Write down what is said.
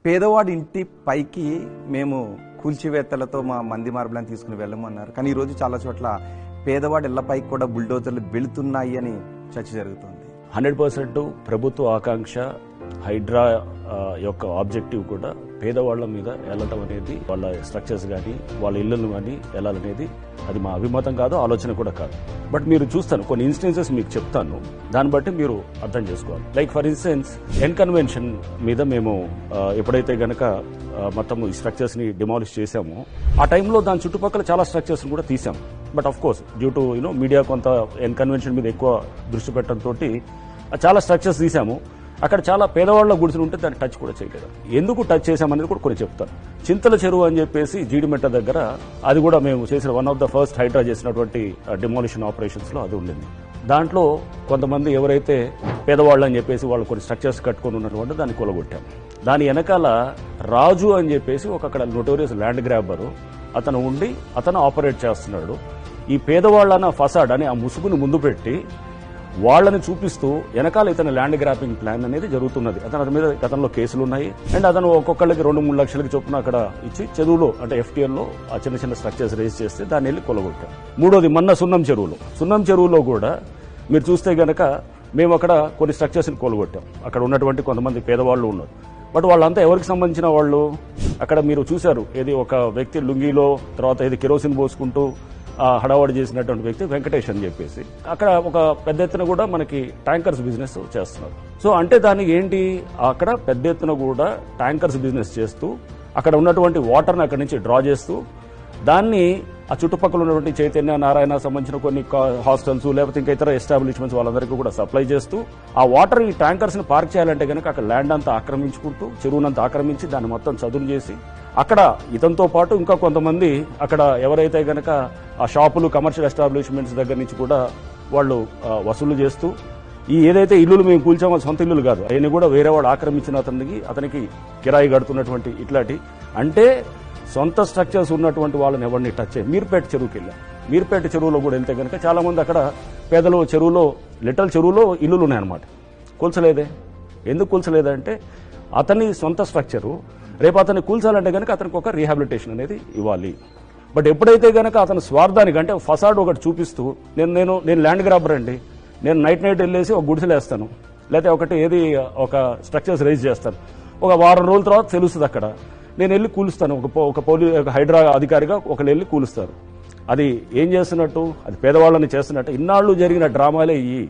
పేదవాడి ఇంటి పైకి మేము కూల్చివేత్తలతో మా మంది మార్బులను తీసుకుని వెళ్ళమన్నారు. కానీ ఈరోజు చాలా చోట్ల పేదవాడి ఇళ్ల పైకి కూడా బుల్డోజర్లు వెళుతున్నాయి అని చర్చ జరుగుతుంది. 100% ప్రభుత్వ ఆకాంక్ష హైడ్రా యొక్క ఆబ్జెక్టివ్ కూడా పేదవాళ్ల మీద వెళ్ళటం అనేది, వాళ్ళ స్ట్రక్చర్స్ కానీ వాళ్ళ ఇళ్లను కానీ వెళ్ళాలనేది అది మా అభిమతం కాదు, ఆలోచన కూడా కాదు. బట్ మీరు చూస్తాను కొన్ని ఇన్స్టెన్సెస్ మీకు చెప్తాను, దాన్ని బట్టి మీరు అర్థం చేసుకోవాలి. Like for instance N Convention మీద మేము ఎప్పుడైతే గనక మొత్తం ఈ స్ట్రక్చర్స్ ని డిమాలిష్ చేశామో ఆ టైంలో దాని చుట్టుపక్కల చాలా స్ట్రక్చర్స్ కూడా తీసాం. But of course due to media కొంత ఎన్ కన్వెన్షన్ మీద ఎక్కువ దృష్టి పెట్టడంతో చాలా స్ట్రక్చర్స్ తీసాము. అక్కడ చాలా పేదవాళ్ళ గుడిసెలు ఉంటే దాన్ని టచ్ కూడా చేయలేదు. ఎందుకు టచ్ చేశామనేది కూడా కొన్ని చెప్తాను. చింతల చెరువు అని చెప్పేసి జీడిమెట్ట దగ్గర, అది కూడా మేము చేసిన one of the first HYDRAA చేసినటువంటి డిమాలిషన్ ఆపరేషన్స్ లో అది ఉండింది. దాంట్లో కొంతమంది ఎవరైతే పేదవాళ్ళు అని చెప్పేసి వాళ్ళు కొన్ని స్ట్రక్చర్స్ కట్టుకొని ఉన్నటువంటి దాన్ని కూలగొట్టాం. దాని వెనకాల రాజు అని చెప్పేసి ఒక అక్కడ నోటోరియస్ ల్యాండ్ గ్రాబరు అతను ఉండి అతను ఆపరేట్ చేస్తున్నాడు. ఈ పేదవాళ్ళన్న ఫసాడ్ అని ఆ ముసుగును ముందు పెట్టి వాళ్ళని చూపిస్తూ వెనకాల ఇతని ల్యాండ్ గ్రాపింగ్ ప్లాన్ అనేది జరుగుతున్నది. అతని మీద గతంలో కేసులు ఉన్నాయి. అండ్ అతను ఒక్కొక్కళ్ళకి 2-3 లక్షలకి చొప్పున అక్కడ ఇచ్చి చెరువులో అంటే FTL లో ఆ చిన్న చిన్న స్ట్రక్చర్స్ రేజ్ చేస్తే దాన్ని వెళ్ళి కొలగొట్టాం. మూడోది మొన్న సున్నం చెరువులో కూడా మీరు చూస్తే గనక మేము అక్కడ కొన్ని స్ట్రక్చర్స్ ని కొలగొట్టాం. అక్కడ ఉన్నటువంటి కొంతమంది పేదవాళ్ళు ఉన్నారు. బట్ వాళ్ళంతా ఎవరికి సంబంధించిన వాళ్ళు అక్కడ మీరు చూశారు. ఏది ఒక వ్యక్తి లుంగీలో, తర్వాత ఏది కెరోసిన్ పోసుకుంటూ హడావడి చేసినటువంటి వ్యక్తి వెంకటేష్ అని చెప్పేసి అక్కడ ఒక పెద్ద ఎత్తున కూడా మనకి ట్యాంకర్స్ బిజినెస్ చేస్తున్నారు. సో అంటే దానికి ఏంటి, అక్కడ పెద్ద ఎత్తున కూడా ట్యాంకర్స్ బిజినెస్ చేస్తూ అక్కడ ఉన్నటువంటి వాటర్ని అక్కడి నుంచి డ్రా చేస్తూ దాన్ని ఆ చుట్టుపక్కల ఉన్నటువంటి చైతన్య నారాయణ సంబంధించిన కొన్ని హాస్టల్స్ లేకపోతే ఇంకా ఇతర ఎస్టాబ్లిష్మెంట్స్ వాళ్ళందరికీ కూడా సప్లై చేస్తూ ఆ వాటర్ ఈ ట్యాంకర్స్ ని పార్క్ చేయాలంటే కనుక అక్కడ ల్యాండ్ అంతా ఆక్రమించుకుంటూ చెరువునంతా ఆక్రమించి దాన్ని మొత్తం చదును చేసి అక్కడ ఇతనితో పాటు ఇంకా కొంతమంది అక్కడ ఎవరైతే గనక ఆ షాపులు కమర్షియల్ ఎస్టాబ్లిష్మెంట్స్ దగ్గర నుంచి కూడా వాళ్ళు వసూలు చేస్తూ ఈ ఏదైతే ఇల్లులు మేము కూల్చామో సొంత ఇల్లులు కాదు, అవన్నీ కూడా వేరే వాడు ఆక్రమించిన అతనికి కిరాయి కడుతున్నటువంటి ఇట్లాంటి అంటే సొంత స్ట్రక్చర్స్ ఉన్నటువంటి వాళ్ళని ఎవరిని టచ్ చేయాలి. మీర్పేట చెరువుకి వెళ్ళాం. మీర్పేట చెరువులో కూడా వెళ్తే కనుక చాలా మంది అక్కడ పేదలు లిటల్ చెరువులో ఇల్లులు ఉన్నాయన్నమాట. కూల్చలేదే. ఎందుకు కూల్చలేదంటే అతని సొంత స్ట్రక్చరు, రేపు అతన్ని కూల్చాలంటే కనుక అతనికి ఒక రీహాబిలిటేషన్ అనేది ఇవ్వాలి. బట్ ఎప్పుడైతే కనుక అతని స్వార్థానికి అంటే ఫసాడ్ ఒకటి చూపిస్తూ నేను ల్యాండ్ గ్రాబర్ అండి, నేను నైట్ వెళ్ళేసి ఒక గుడిసెలు వేస్తాను, లేకపోతే ఒక స్ట్రక్చర్స్ రైజ్ చేస్తాను, ఒక వారం రోజుల తర్వాత తెలుస్తుంది అక్కడ నేను వెళ్ళి కూలుస్తాను, ఒక హైడ్రా అధికారిగా ఒకళ్ళు వెళ్ళి కూలుస్తారు. అది ఏం చేస్తున్నట్టు, అది పేదవాళ్ళని చేస్తున్నట్టు. ఇన్నాళ్ళు జరిగిన డ్రామాలే ఇవి.